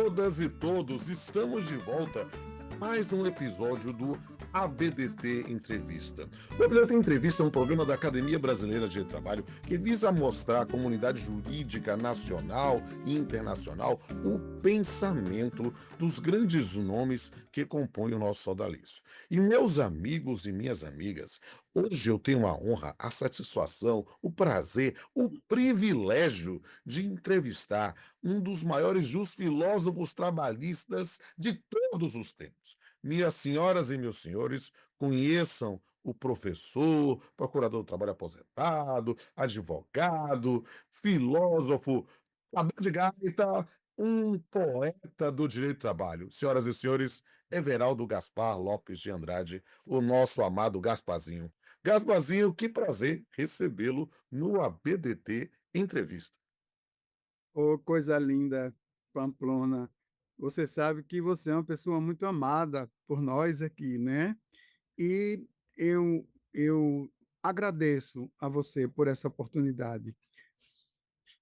todas e todos, estamos de volta. Mais um episódio do ABDT Entrevista. O ABDT Entrevista é um programa da Academia Brasileira de Trabalho que visa mostrar à comunidade jurídica nacional e internacional o pensamento dos grandes nomes que compõem o nosso sodalício. E meus amigos e minhas amigas, hoje eu tenho a honra, a satisfação, o prazer, o privilégio de entrevistar um dos maiores filósofos trabalhistas de todos os tempos. Minhas senhoras e meus senhores, conheçam o professor, procurador do trabalho aposentado, advogado, filósofo, Abel de Gaita, um poeta do direito do trabalho. Senhoras e senhores, Everaldo Gaspar Lopes de Andrade, o nosso amado Gasparzinho. Gasparzinho, que prazer recebê-lo no ABDT Entrevista. Ô, coisa linda, Pamplona. Você sabe que você é uma pessoa muito amada por nós aqui, né? E eu agradeço a você por essa oportunidade.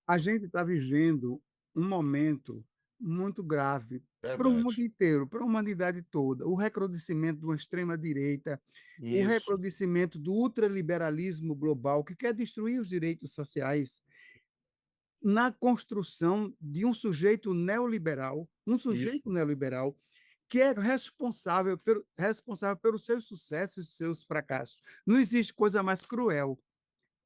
A gente está vivendo um momento muito grave para o mundo Verdade. inteiro, para a humanidade toda. O recrudescimento de uma extrema-direita, o Isso. recrudescimento do ultraliberalismo global, que quer destruir os direitos sociais, na construção de um Isso. sujeito neoliberal que é responsável pelos seus sucessos e seus fracassos. Não existe coisa mais cruel.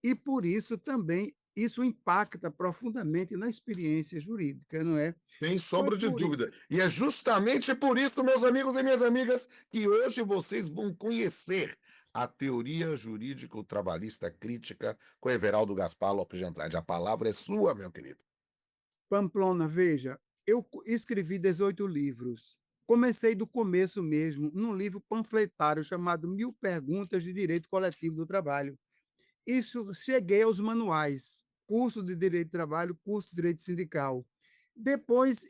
E, por isso, também, isso impacta profundamente na experiência jurídica, não é? Sem Foi sombra de por, dúvida. E é justamente por isso, meus amigos e minhas amigas, que hoje vocês vão conhecer a teoria jurídico-trabalhista crítica com Everaldo Gaspar Lopes de Andrade. A palavra é sua, meu querido. Pamplona, veja, eu escrevi 18 livros. Comecei do começo mesmo, num livro panfletário chamado Mil Perguntas de Direito Coletivo do Trabalho. Isso, cheguei aos manuais, curso de Direito do Trabalho, curso de Direito Sindical. Depois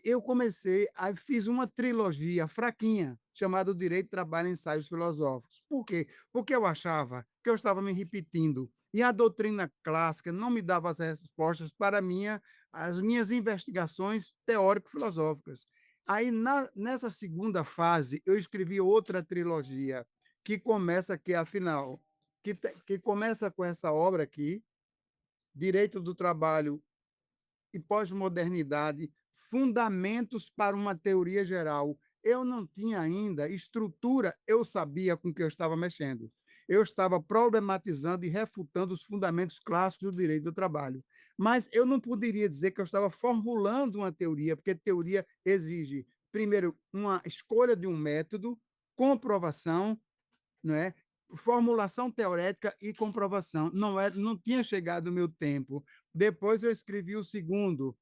fiz uma trilogia fraquinha, chamada Direito do Trabalho e Ensaios Filosóficos. Por quê? Porque eu achava que eu estava me repetindo e a doutrina clássica não me dava as respostas para as minhas investigações teórico-filosóficas. Aí, nessa segunda fase, eu escrevi outra trilogia, que começa aqui, afinal, que começa com essa obra aqui, Direito do Trabalho e Pós-Modernidade, Fundamentos para uma Teoria Geral. Eu não tinha ainda estrutura, eu sabia com que eu estava mexendo. Eu estava problematizando e refutando os fundamentos clássicos do direito do trabalho. Mas eu não poderia dizer que eu estava formulando uma teoria, porque teoria exige, primeiro, uma escolha de um método, comprovação, não é? Formulação teórica e comprovação. Não tinha chegado o meu tempo. Depois eu escrevi o segundo,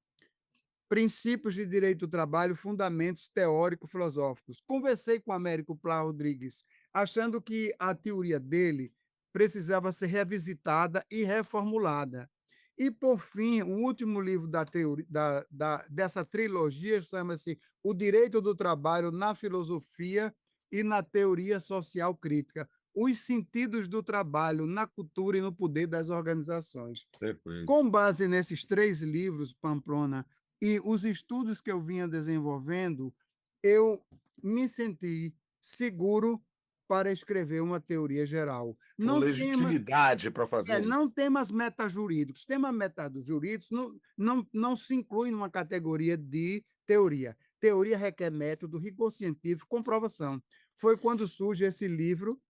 Princípios de Direito do Trabalho, Fundamentos Teórico-Filosóficos. Conversei com o Américo Plá Rodrigues, achando que a teoria dele precisava ser revisitada e reformulada. E, por fim, o último livro dessa trilogia chama-se O Direito do Trabalho na Filosofia e na Teoria Social Crítica. Os sentidos do trabalho na cultura e no poder das organizações. Perfeito. Com base nesses 3 livros, Pamplona, e os estudos que eu vinha desenvolvendo, eu me senti seguro para escrever uma teoria geral. Com legitimidade para fazer isso. Não temas metajurídicos. Tema metajurídicos não se inclui numa categoria de teoria. Teoria requer método, rigor científico, comprovação. Foi quando surge esse livro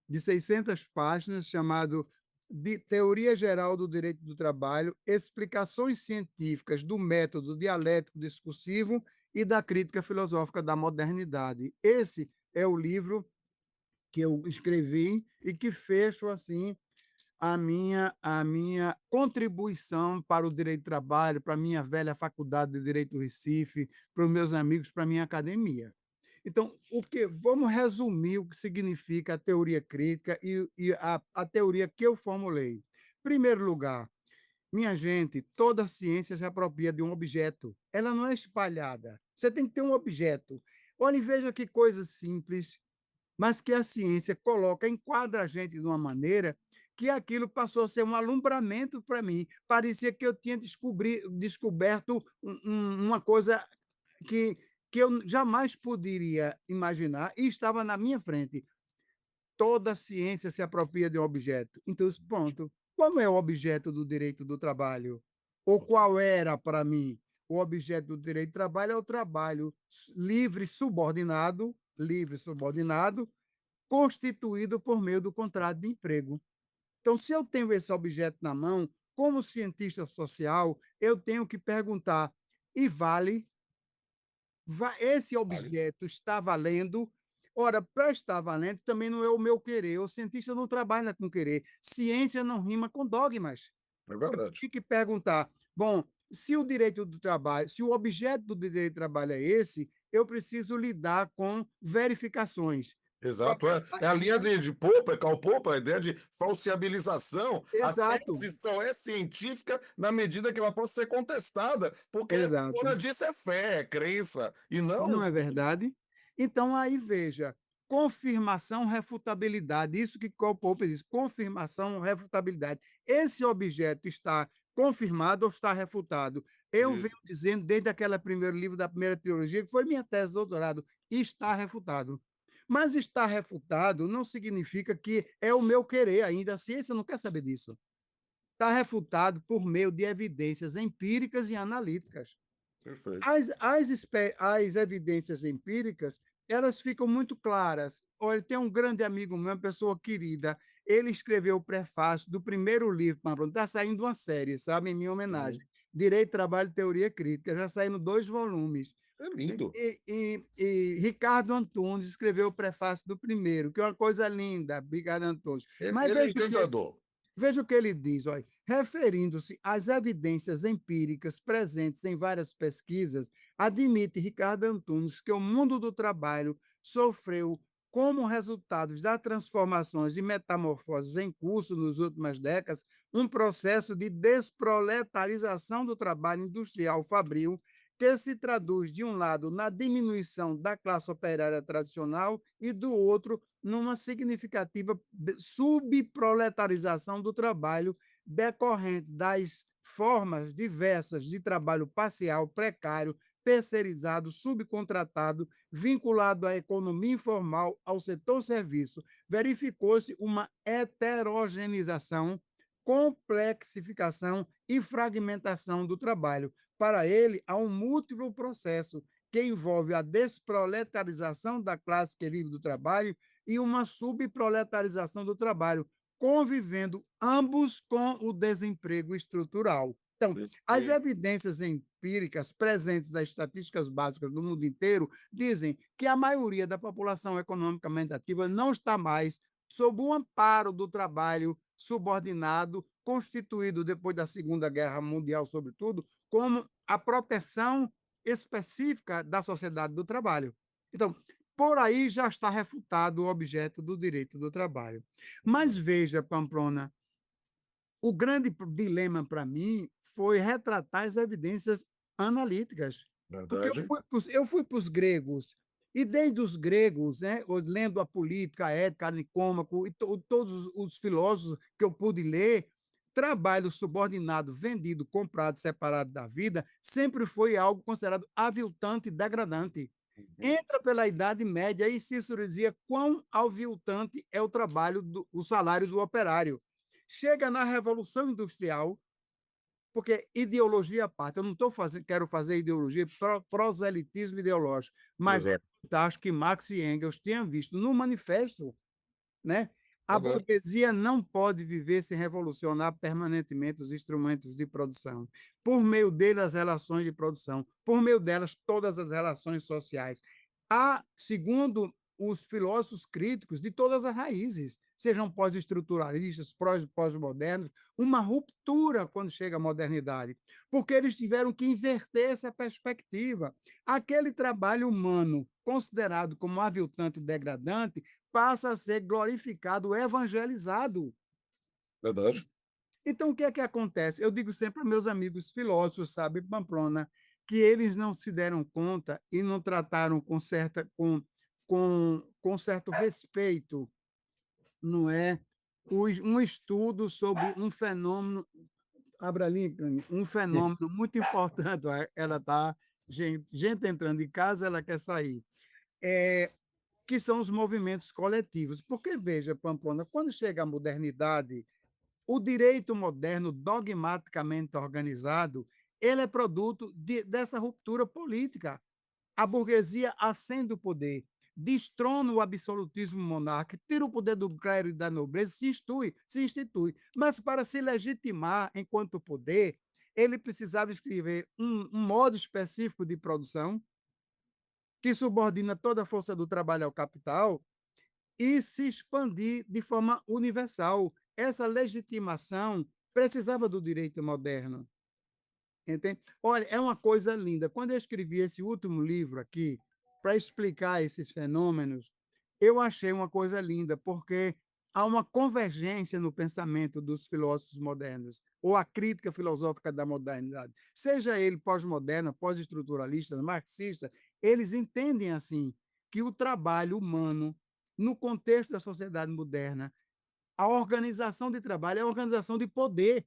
de 600 páginas, chamado de Teoria Geral do Direito do Trabalho, Explicações Científicas do Método Dialético Discursivo e da Crítica Filosófica da Modernidade. Esse é o livro que eu escrevi e que fecho assim a minha contribuição para o direito do trabalho, para a minha velha faculdade de Direito do Recife, para os meus amigos, para a minha academia. Então, vamos resumir o que significa a teoria crítica e a teoria que eu formulei. Em primeiro lugar, minha gente, toda ciência se apropria de um objeto. Ela não é espalhada. Você tem que ter um objeto. Olha e veja que coisa simples, mas que a ciência coloca, enquadra a gente de uma maneira que aquilo passou a ser um alumbramento para mim. Parecia que eu tinha descoberto uma coisa que que eu jamais poderia imaginar e estava na minha frente. Toda ciência se apropria de um objeto. Então, ponto. Qual é o objeto do direito do trabalho? Ou qual era para mim? O objeto do direito do trabalho é o trabalho livre subordinado, constituído por meio do contrato de emprego. Então, se eu tenho esse objeto na mão, como cientista social, eu tenho que perguntar: e vale? Esse Vale. objeto está valendo? Ora, para estar valendo, também não é o meu querer. O cientista não trabalha com querer. Ciência não rima com dogmas. É Eu verdade. tenho que perguntar: bom, se o direito do trabalho, se o objeto do direito do trabalho é esse, eu preciso lidar com verificações. Exato, é a linha de Popper, Karl Popper, a ideia de falseabilização. A Exato, tese só é científica na medida que ela pode ser contestada, porque exato. fora disso é fé, é crença, e não Não é verdade? Então, aí veja, confirmação, refutabilidade, isso que Karl Popper diz, confirmação, refutabilidade. Esse objeto está confirmado ou está refutado? Eu venho isso. dizendo desde aquele primeiro livro da primeira teologia, que foi minha tese de doutorado, está refutado. Mas está refutado não significa que é o meu querer ainda, a ciência não quer saber disso. Está refutado por meio de evidências empíricas e analíticas. Perfeito. As evidências empíricas, elas ficam muito claras. Olha, tem um grande amigo meu, uma pessoa querida, ele escreveu o prefácio do primeiro livro, está saindo uma série, sabe, em minha homenagem. Uhum. Direito, Trabalho e Teoria Crítica, já saíram 2 volumes. É lindo. E Ricardo Antunes escreveu o prefácio do primeiro, que é uma coisa linda, Ricardo Antunes. Mas Ele é encantador. veja o que ele diz, olha, referindo-se às evidências empíricas presentes em várias pesquisas, admite Ricardo Antunes que o mundo do trabalho sofreu como resultado das transformações e metamorfoses em curso nas últimas décadas, um processo de desproletarização do trabalho industrial fabril, que se traduz, de um lado, na diminuição da classe operária tradicional e, do outro, numa significativa subproletarização do trabalho decorrente das formas diversas de trabalho parcial, precário, terceirizado, subcontratado, vinculado à economia informal, ao setor serviço. Verificou-se uma heterogenização, complexificação e fragmentação do trabalho. Para ele, há um múltiplo processo que envolve a desproletarização da classe que vive do trabalho e uma subproletarização do trabalho, convivendo ambos com o desemprego estrutural. Então, as Perfeito. evidências empíricas presentes das estatísticas básicas do mundo inteiro dizem que a maioria da população economicamente ativa não está mais sob o amparo do trabalho subordinado, constituído depois da Segunda Guerra Mundial, sobretudo, como a proteção específica da sociedade do trabalho. Então, por aí já está refutado o objeto do direito do trabalho. Mas veja, Pamplona, o grande dilema para mim foi retratar as evidências analíticas, porque Verdade. eu fui para os gregos, e desde os gregos, né, lendo a política, a ética, a Nicômaco, e todos os filósofos que eu pude ler, trabalho subordinado, vendido, comprado, separado da vida, sempre foi algo considerado aviltante e degradante. Uhum. Entra pela Idade Média e Cícero dizia quão aviltante é o trabalho, o salário do operário. Chega na Revolução Industrial, porque ideologia à parte, eu não quero fazer ideologia, proselitismo ideológico, mas é Exato. fantástico que Marx e Engels tenham visto no manifesto, né? A Verdade. burguesia não pode viver sem revolucionar permanentemente os instrumentos de produção. Por meio deles, as relações de produção, por meio delas, todas as relações sociais. Há, segundo os filósofos críticos de todas as raízes, sejam pós-estruturalistas, pós-modernos, uma ruptura quando chega a modernidade, porque eles tiveram que inverter essa perspectiva. Aquele trabalho humano considerado como aviltante e degradante passa a ser glorificado, evangelizado. Verdade. Então, o que é que acontece? Eu digo sempre para meus amigos filósofos, sabe, Pamplona, que eles não se deram conta e não trataram com certo respeito, não é? Um estudo sobre um fenômeno, abra ali, um fenômeno muito importante, ela está gente entrando em casa, ela quer sair. É, que são os movimentos coletivos. Porque, veja, Pamplona, quando chega a modernidade, o direito moderno, dogmaticamente organizado, ele é produto dessa ruptura política. A burguesia ascende o poder, destrona o absolutismo monárquico, tira o poder do clero e da nobreza, se institui. Mas para se legitimar enquanto poder, ele precisava escrever um modo específico de produção que subordina toda a força do trabalho ao capital e se expandir de forma universal. Essa legitimação precisava do direito moderno. Entende? Olha, é uma coisa linda. Quando eu escrevi esse último livro aqui, para explicar esses fenômenos, eu achei uma coisa linda, porque há uma convergência no pensamento dos filósofos modernos, ou a crítica filosófica da modernidade. Seja ele pós-moderna, pós-estruturalista, marxista, eles entendem assim que o trabalho humano, no contexto da sociedade moderna, a organização de trabalho é a organização de poder,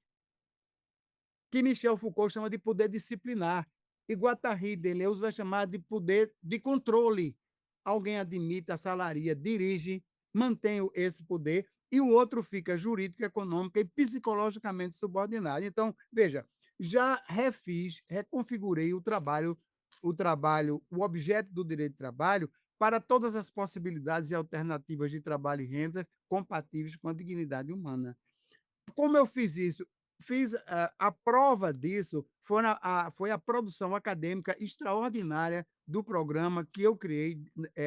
que Michel Foucault chama de poder disciplinar, e Guattari Deleuze vai chamar de poder de controle. Alguém admite, assalaria, dirige, mantém esse poder, e o outro fica jurídico, econômico e psicologicamente subordinado. Então, veja, já reconfigurei o objeto do direito de trabalho para todas as possibilidades e alternativas de trabalho e renda compatíveis com a dignidade humana. Como eu fiz isso? Fiz a prova disso foi a produção acadêmica extraordinária do programa que eu criei,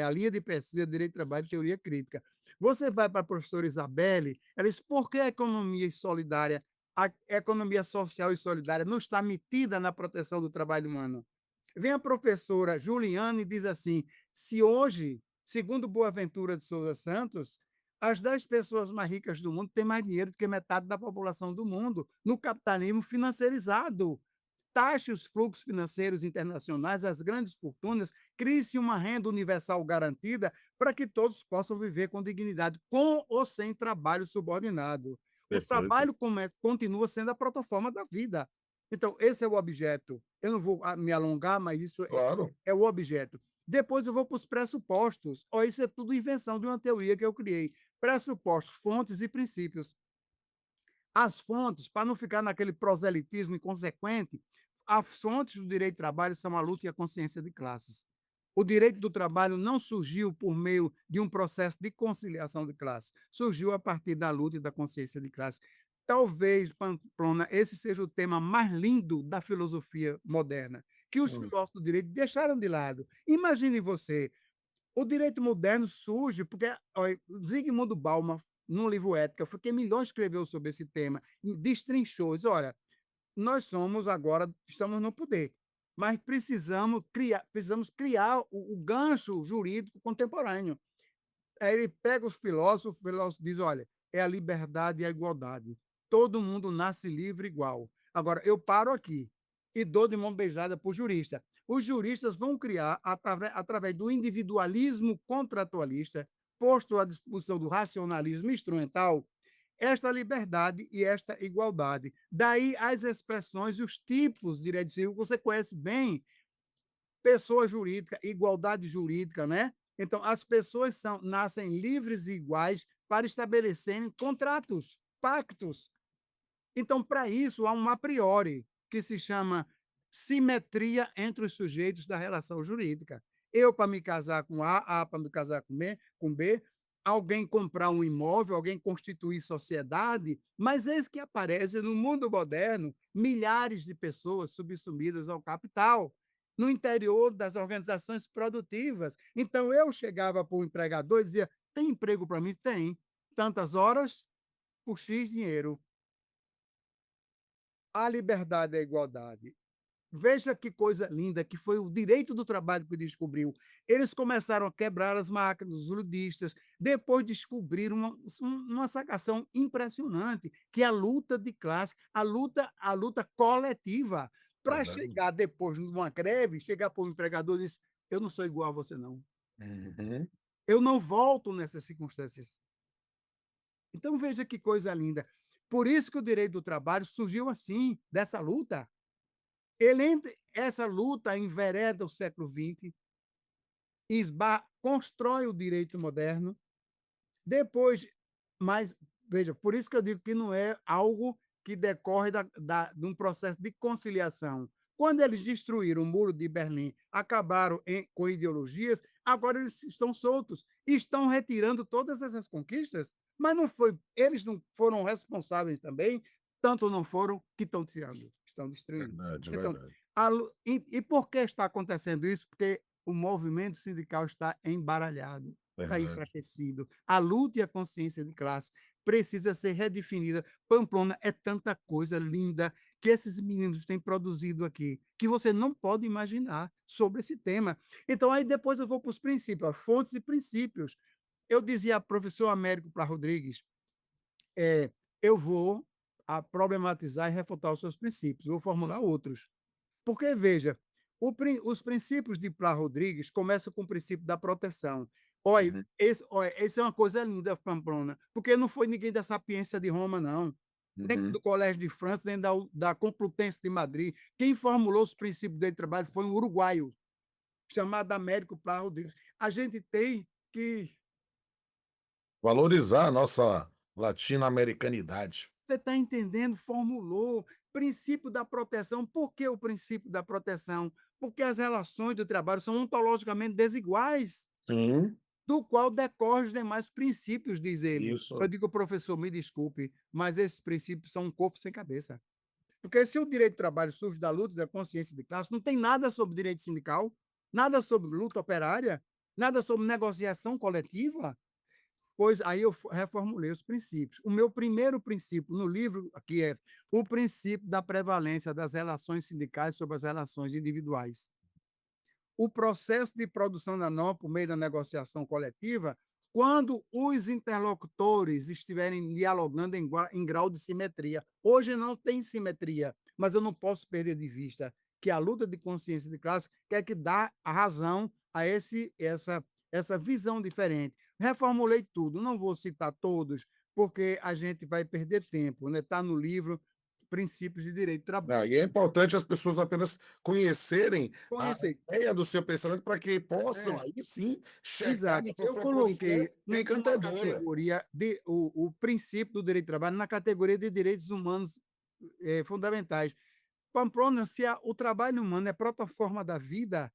a linha de pesquisa Direito do Trabalho e Teoria Crítica. Você vai para a professora Isabelle, ela diz, por que a economia solidária, a economia social e solidária não está metida na proteção do trabalho humano? Vem a professora Juliana e diz assim, se hoje, segundo Boaventura de Souza Santos, as 10 pessoas mais ricas do mundo têm mais dinheiro do que metade da população do mundo, no capitalismo financiarizado. Taxe os fluxos financeiros internacionais, as grandes fortunas, crie-se uma renda universal garantida para que todos possam viver com dignidade, com ou sem trabalho subordinado. O Perfeito. trabalho continua sendo a protoforma da vida. Então, esse é o objeto. Eu não vou me alongar, mas isso Claro. é o objeto. Depois eu vou para os pressupostos. Oh, isso é tudo invenção de uma teoria que eu criei. Pressupostos, fontes e princípios. As fontes, para não ficar naquele proselitismo inconsequente, as fontes do direito do trabalho são a luta e a consciência de classes. O direito do trabalho não surgiu por meio de um processo de conciliação de classes, surgiu a partir da luta e da consciência de classes. Talvez, Pamplona, esse seja o tema mais lindo da filosofia moderna, que os Hum. filósofos do direito deixaram de lado. Imagine você, o direito moderno surge porque olha, Zygmunt Bauman, no livro Ética, foi quem melhor escreveu sobre esse tema, destrinchou, diz, olha, nós somos agora, estamos no poder, mas precisamos criar o gancho jurídico contemporâneo. Aí ele pega os filósofos, o filósofo diz, olha, é a liberdade e a igualdade. Todo mundo nasce livre igual. Agora, eu paro aqui e dou de mão beijada para o jurista. Os juristas vão criar, através do individualismo contratualista, posto à disposição do racionalismo instrumental, esta liberdade e esta igualdade. Daí as expressões e os tipos de direito civil que você conhece bem, pessoa jurídica, igualdade jurídica, né? Então, as pessoas nascem livres e iguais para estabelecerem contratos, pactos. Então, para isso, há um a priori, que se chama simetria entre os sujeitos da relação jurídica. Eu para me casar com A para me casar com B, alguém comprar um imóvel, alguém constituir sociedade, mas eis que aparece no mundo moderno milhares de pessoas subsumidas ao capital, no interior das organizações produtivas. Então, eu chegava para o empregador e dizia, tem emprego para mim? Tem. Tantas horas por X dinheiro. A liberdade e a igualdade. Veja que coisa linda, que foi o direito do trabalho que descobriu. Eles começaram a quebrar as máquinas, os ludistas, depois descobriram uma sacação impressionante, que é a luta de classe, a luta coletiva, Tá para vendo? chegar depois numa greve, chegar para o empregador e dizer, eu não sou igual a você, não. Uhum. Eu não volto nessas circunstâncias. Então, veja que coisa linda. Por isso que o direito do trabalho surgiu assim, dessa luta. Ele essa luta envereda o século XX, constrói o direito moderno, depois, mas, veja, por isso que eu digo que não é algo que decorre de um processo de conciliação. Quando eles destruíram o Muro de Berlim, acabaram com ideologias, agora eles estão soltos, estão retirando todas essas conquistas, mas não foi, eles não foram responsáveis também, tanto não foram que estão tirando, estão destruindo. Verdade, Então, verdade. e por que está acontecendo isso? Porque o movimento sindical está embaralhado, está Verdade. enfraquecido. A luta e a consciência de classe precisa ser redefinida. Pamplona é tanta coisa linda que esses meninos têm produzido aqui, que você não pode imaginar sobre esse tema. Então, aí depois eu vou para os princípios, ó, fontes e princípios. Eu dizia ao professor Américo Pla Rodrigues, eu vou problematizar e refutar os seus princípios, vou formular outros. Porque, veja, os princípios de Pla Rodrigues começam com o princípio da proteção. Olha, Uhum, esse é uma coisa linda, Pamplona, porque não foi ninguém da Sapiência de Roma, não, nem uhum. do Colégio de França, nem da Complutense de Madrid. Quem formulou os princípios de trabalho foi um uruguaio, chamado Américo Pla Rodrigues. A gente tem que. Valorizar a nossa latino-americanidade. Você está entendendo? Formulou princípio da proteção. Por que o princípio da proteção? Porque as relações do trabalho são ontologicamente desiguais, Sim, do qual decorrem os demais princípios, diz ele. Eu isso. digo, professor, me desculpe, mas esses princípios são um corpo sem cabeça. Porque se o direito do trabalho surge da luta da consciência de classe, não tem nada sobre direito sindical, nada sobre luta operária, nada sobre negociação coletiva. Pois aí eu reformulei os princípios. O meu primeiro princípio no livro aqui é o princípio da prevalência das relações sindicais sobre as relações individuais. O processo de produção da norma por meio da negociação coletiva, quando os interlocutores estiverem dialogando em grau de simetria. Hoje não tem simetria, mas eu não posso perder de vista que a luta de consciência de classe quer que dá a razão a essa visão diferente. Reformulei tudo, não vou citar todos, porque a gente vai perder tempo, né? Está no livro Princípios de Direito do Trabalho. Ah, e é importante as pessoas apenas conhecerem a Conhecer. ideia do seu pensamento para que possam, É, aí sim, chegar exato. nessa Eu sua coloquei posição numa encantadora. categoria o princípio do direito do trabalho na categoria de direitos humanos fundamentais. Pamplona, se o trabalho humano é protoforma da vida,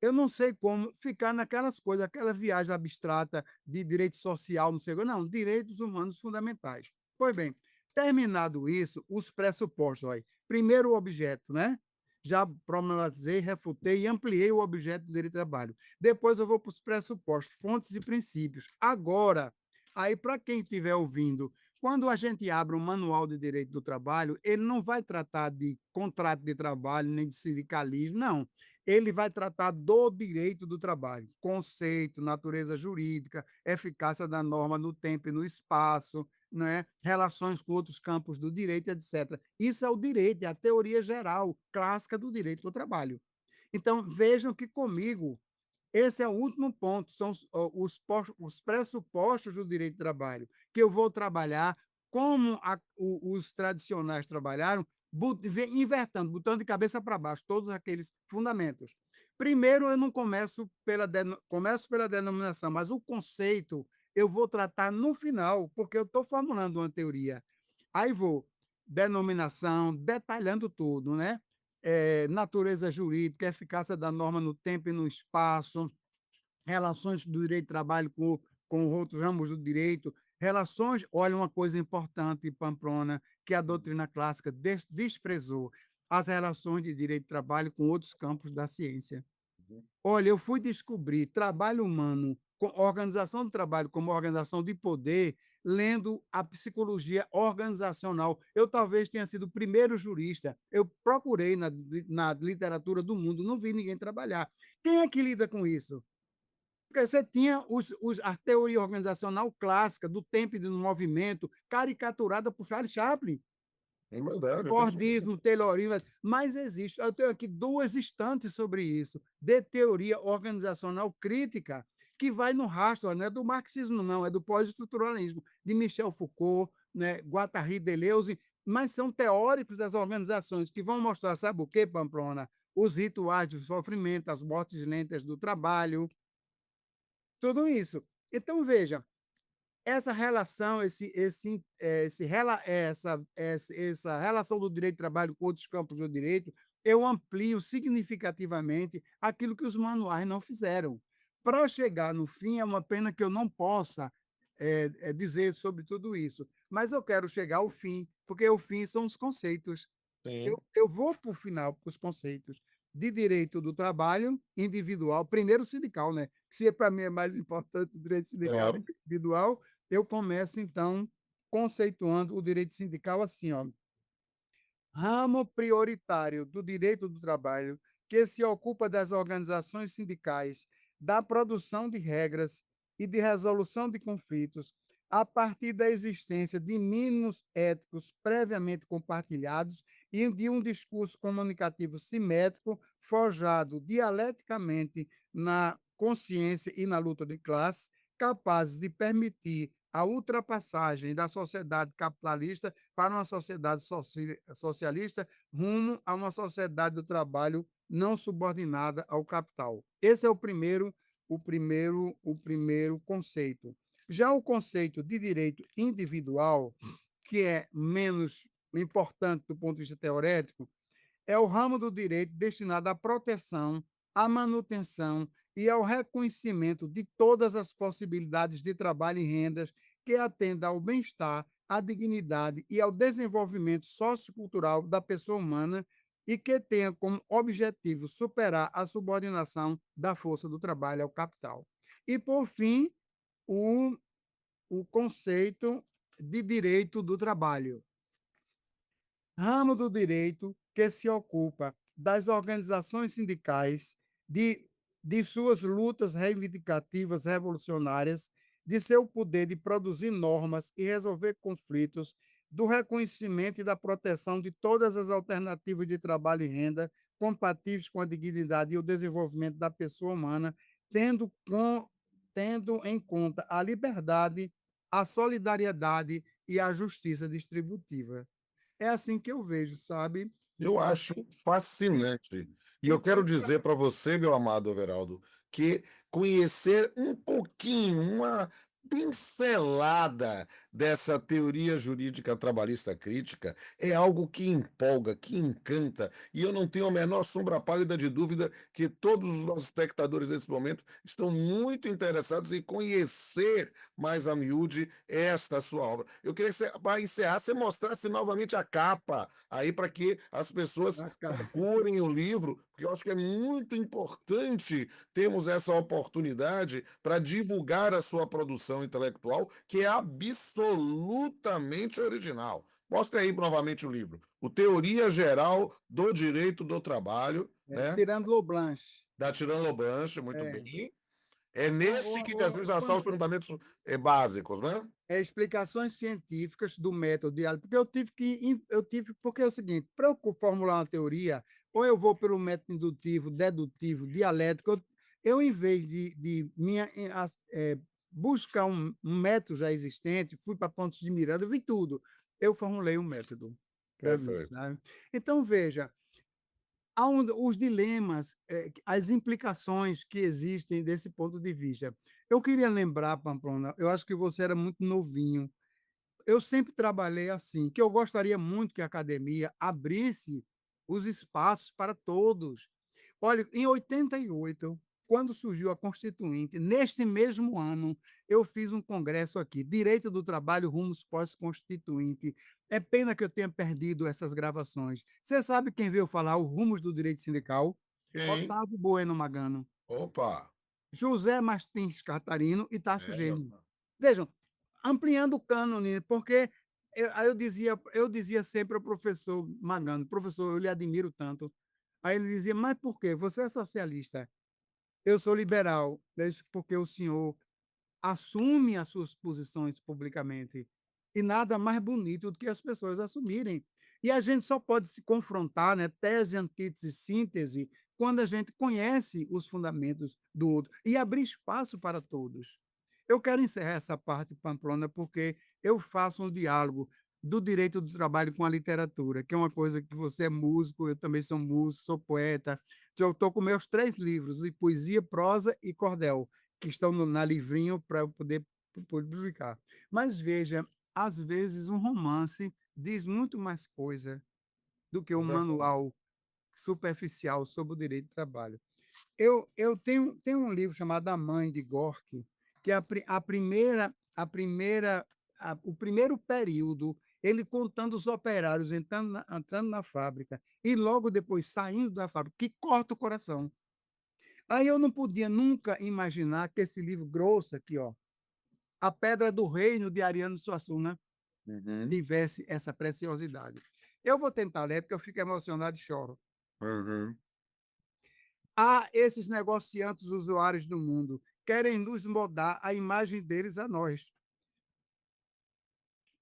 eu não sei como ficar naquelas coisas, aquela viagem abstrata de direito social, não sei, não, direitos humanos fundamentais. Pois bem, terminado isso, os pressupostos, olha, primeiro o objeto, né? Já problematizei, refutei e ampliei o objeto do direito do trabalho. Depois eu vou para os pressupostos, fontes e princípios. Agora, aí para quem estiver ouvindo, quando a gente abre um manual de direito do trabalho, ele não vai tratar de contrato de trabalho, nem de sindicalismo, não, ele vai tratar do direito do trabalho, conceito, natureza jurídica, eficácia da norma no tempo e no espaço, né? Relações com outros campos do direito, etc. Isso é o direito, é a teoria geral, clássica do direito do trabalho. Então, vejam que comigo, esse é o último ponto, são os pressupostos do direito do trabalho, que eu vou trabalhar como os tradicionais trabalharam, invertendo, botando de cabeça para baixo todos aqueles fundamentos. Primeiro, eu não começo pela denominação, mas o conceito eu vou tratar no final, porque eu estou formulando uma teoria. Aí vou, denominação, detalhando tudo, né? Natureza jurídica, eficácia da norma no tempo e no espaço, relações do direito de trabalho com outros ramos do direito, relações, olha uma coisa importante, Pamplona, que a doutrina clássica desprezou, as relações de direito de trabalho com outros campos da ciência. Olha, eu fui descobrir trabalho humano, organização do trabalho como organização de poder, lendo a psicologia organizacional. Eu talvez tenha sido o primeiro jurista. Eu procurei na literatura do mundo, não vi ninguém trabalhar. Quem é que lida com isso? Porque você tinha a teoria organizacional clássica do tempo e do movimento, caricaturada por Charles Chaplin. É verdade, eu tenho. Fordismo, Taylorismo, mas existe. Eu tenho aqui duas estantes sobre isso, de teoria organizacional crítica, que vai no rastro, não é do marxismo, não, é do pós-estruturalismo, de Michel Foucault, né, Guattari, Deleuze, mas são teóricos das organizações que vão mostrar, sabe o quê, Pamplona? Os rituais de sofrimento, as mortes lentas do trabalho, tudo isso. Então, veja, essa relação, essa relação do direito do trabalho com outros campos do direito, eu amplio significativamente aquilo que os manuais não fizeram. Para chegar no fim, é uma pena que eu não possa dizer sobre tudo isso, mas eu quero chegar ao fim, porque o fim são os conceitos. Sim, Eu vou para o final, para os conceitos de direito do trabalho individual, primeiro sindical, né? Que se para mim é mais importante o direito sindical do claro. que individual, eu começo, então, conceituando o direito sindical assim, ó, ramo prioritário do direito do trabalho que se ocupa das organizações sindicais, da produção de regras e de resolução de conflitos a partir da existência de mínimos éticos previamente compartilhados e de um discurso comunicativo simétrico forjado dialeticamente na consciência e na luta de classes, capazes de permitir a ultrapassagem da sociedade capitalista para uma sociedade socialista rumo a uma sociedade do trabalho não subordinada ao capital. Esse é o primeiro conceito. Já o conceito de direito individual, que é menos importante do ponto de vista teórico, é o ramo do direito destinado à proteção, à manutenção e ao reconhecimento de todas as possibilidades de trabalho e rendas que atendam ao bem-estar, à dignidade e ao desenvolvimento sociocultural da pessoa humana e que tenha como objetivo superar a subordinação da força do trabalho ao capital. E, por fim, o, o conceito de direito do trabalho, ramo do direito que se ocupa das organizações sindicais, de suas lutas reivindicativas revolucionárias, de seu poder de produzir normas e resolver conflitos, do reconhecimento e da proteção de todas as alternativas de trabalho e renda compatíveis com a dignidade e o desenvolvimento da pessoa humana, tendo em conta a liberdade, a solidariedade e a justiça distributiva. É assim que eu vejo, sabe? Eu acho fascinante. E eu quero Então, dizer para você, meu amado Everaldo, que conhecer um pouquinho, uma pincelada dessa teoria jurídica trabalhista crítica é algo que empolga, que encanta, e eu não tenho a menor sombra pálida de dúvida que todos os nossos espectadores nesse momento estão muito interessados em conhecer mais a miúde esta sua obra. Eu queria que, para encerrar, você mostrasse novamente a capa aí para que as pessoas procurem o livro, porque eu acho que é muito importante termos essa oportunidade para divulgar a sua produção intelectual, que é absolutamente original. Mostre aí novamente o livro. O Teoria Geral do Direito do Trabalho, né? tirando Loblanche. Da Tirano Lobranche, muito É, bem. É o, neste que o, Jesus o, já são os Pamplona, fundamentos básicos, né? explicações científicas do método de porque porque é o seguinte, para eu formular uma teoria, ou eu vou pelo método indutivo, dedutivo, dialético, em vez de buscar um método já existente, fui para Pontos de Miranda, vi tudo. Eu formulei um método para mim, Perfeito. sabe? Então, veja, há os dilemas, as implicações que existem desse ponto de vista. Eu queria lembrar, Pamplona, eu acho que você era muito novinho. Eu sempre trabalhei assim, que eu gostaria muito que a academia abrisse os espaços para todos. Olha, em 88, quando surgiu a Constituinte, neste mesmo ano, eu fiz um congresso aqui, Direito do Trabalho Rumos Pós-Constituinte. É pena que eu tenha perdido essas gravações. Você sabe quem veio falar o Rumos do Direito Sindical? Quem? Otávio Bueno Magano, Opa! José Martins Catarino e Tássio É, Gêmeo. Vejam, ampliando o cânone, porque eu dizia sempre ao professor Magano, professor, eu lhe admiro tanto. Aí ele dizia, mas por quê? Você é socialista, eu sou liberal. Eu disse, porque o senhor assume as suas posições publicamente. E nada mais bonito do que as pessoas assumirem. E a gente só pode se confrontar, né, tese, antítese, síntese, quando a gente conhece os fundamentos do outro e abrir espaço para todos. Eu quero encerrar essa parte, Pamplona, porque eu faço um diálogo. do direito do trabalho com a literatura, que é uma coisa que você é músico, eu também sou músico, sou poeta. Eu estou com meus 3 livros, de poesia, prosa e cordel, que estão na Livrinho para eu poder publicar. Mas veja, às vezes um romance diz muito mais coisa do que um Exatamente. manual superficial sobre o direito do trabalho. Eu tenho um livro chamado A Mãe, de Gorky, que é o primeiro período, ele contando os operários entrando na fábrica e logo depois saindo da fábrica, que corta o coração. Aí eu não podia nunca imaginar que esse livro grosso aqui, ó, A Pedra do Reino, de Ariano Suassuna, Uhum, tivesse essa preciosidade. Eu vou tentar ler, porque eu fico emocionado e choro. uhum. Há esses negociantes usuários do mundo, querem nos moldar a imagem deles a nós.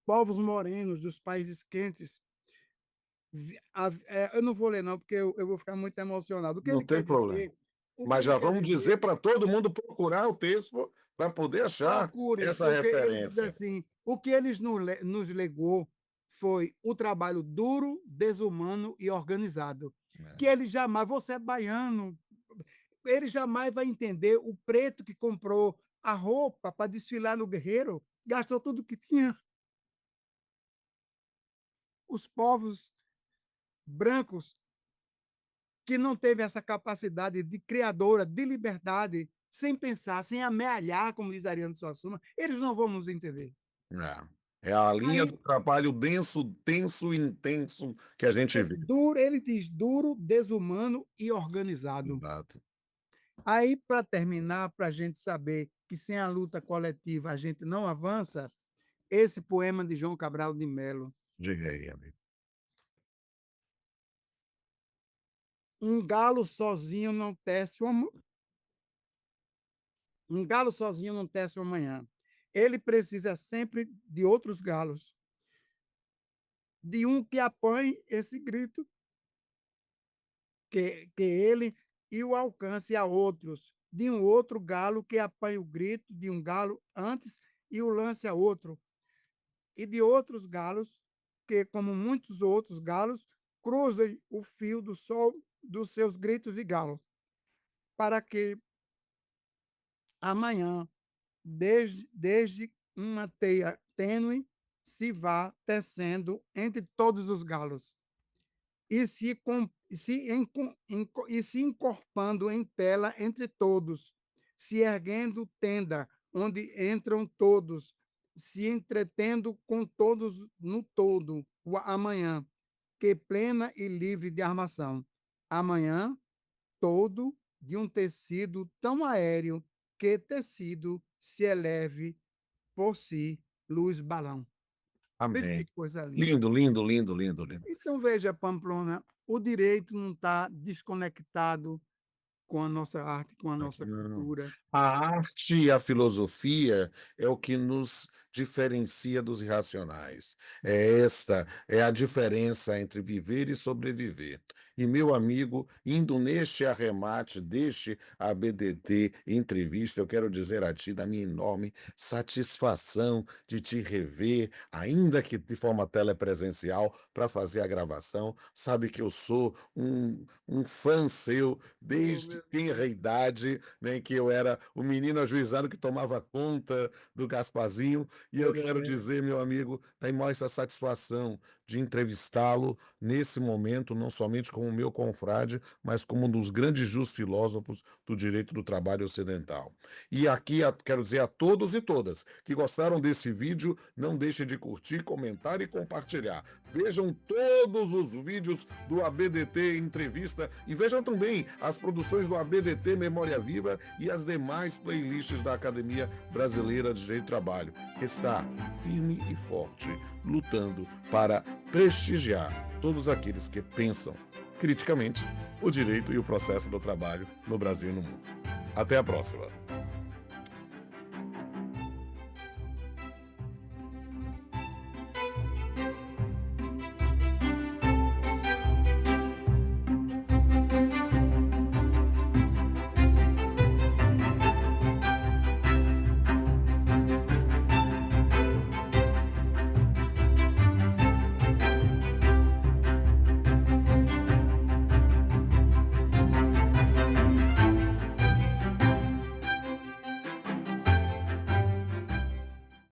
Povos morenos dos países quentes. Eu não vou ler, não, porque eu vou ficar muito emocionado. O que Não ele tem quer problema. dizer? O que Mas ele já quer vamos dizer? dizer para todo mundo procurar o texto para poder achar Procurem, essa porque ele diz referência. assim: o que eles nos legou foi o trabalho duro, desumano e organizado. Que É. ele jamais, você é baiano, ele jamais vai entender o preto que comprou a roupa para desfilar no Guerreiro, gastou tudo que tinha. Os povos brancos que não teve essa capacidade de criadora, de liberdade, sem pensar, sem amealhar, como diz Ariano Suassuna, eles não vão nos entender. É a linha Aí do trabalho denso, tenso e intenso que a gente é vê. duro, ele diz duro, desumano e organizado. Exato. Aí, para terminar, para a gente saber que sem a luta coletiva a gente não avança, esse poema de João Cabral de Melo. Diga aí, amigo. Um galo sozinho não tece uma, um galo sozinho não tece uma manhã. Ele precisa sempre de outros galos, de um que apanhe esse grito que ele e o alcance a outros, de um outro galo que apanhe o grito de um galo antes e o lance a outro, e de outros galos que, como muitos outros galos, cruzem o fio do sol dos seus gritos de galo, para que amanhã, desde uma teia tênue, se vá tecendo entre todos os galos e se encorpando em tela entre todos, se erguendo tenda onde entram todos, se entretendo com todos no todo, o amanhã, que plena e livre de armação. Amanhã, todo de um tecido tão aéreo que tecido se eleve por si, luz balão. Veja que Amém. coisa linda. Lindo, lindo, lindo, lindo, lindo. Então, veja, Pamplona, o direito não está desconectado com a nossa arte, com a nossa Não. cultura. A arte e a filosofia é o que nos diferencia dos irracionais. Esta é a diferença entre viver e sobreviver. E, meu amigo, indo neste arremate deste ABDT entrevista, eu quero dizer a ti da minha enorme satisfação de te rever, ainda que de forma telepresencial, para fazer a gravação. Sabe que eu sou um fã seu Oh, desde meu tenra Deus. idade, né, em que eu era o menino ajuizado que tomava conta do Gasparzinho, e eu quero É, dizer, meu amigo, tem maior essa satisfação de entrevistá-lo nesse momento, não somente como meu confrade, mas como um dos grandes justos filósofos do direito do trabalho ocidental. E aqui quero dizer a todos e todas que gostaram desse vídeo, não deixem de curtir, comentar e compartilhar. Vejam todos os vídeos do ABDT Entrevista e vejam também as produções do ABDT Memória Viva e as demais playlists da Academia Brasileira de Direito do Trabalho, que está firme e forte, lutando para prestigiar todos aqueles que pensam criticamente o direito e o processo do trabalho no Brasil e no mundo. Até a próxima!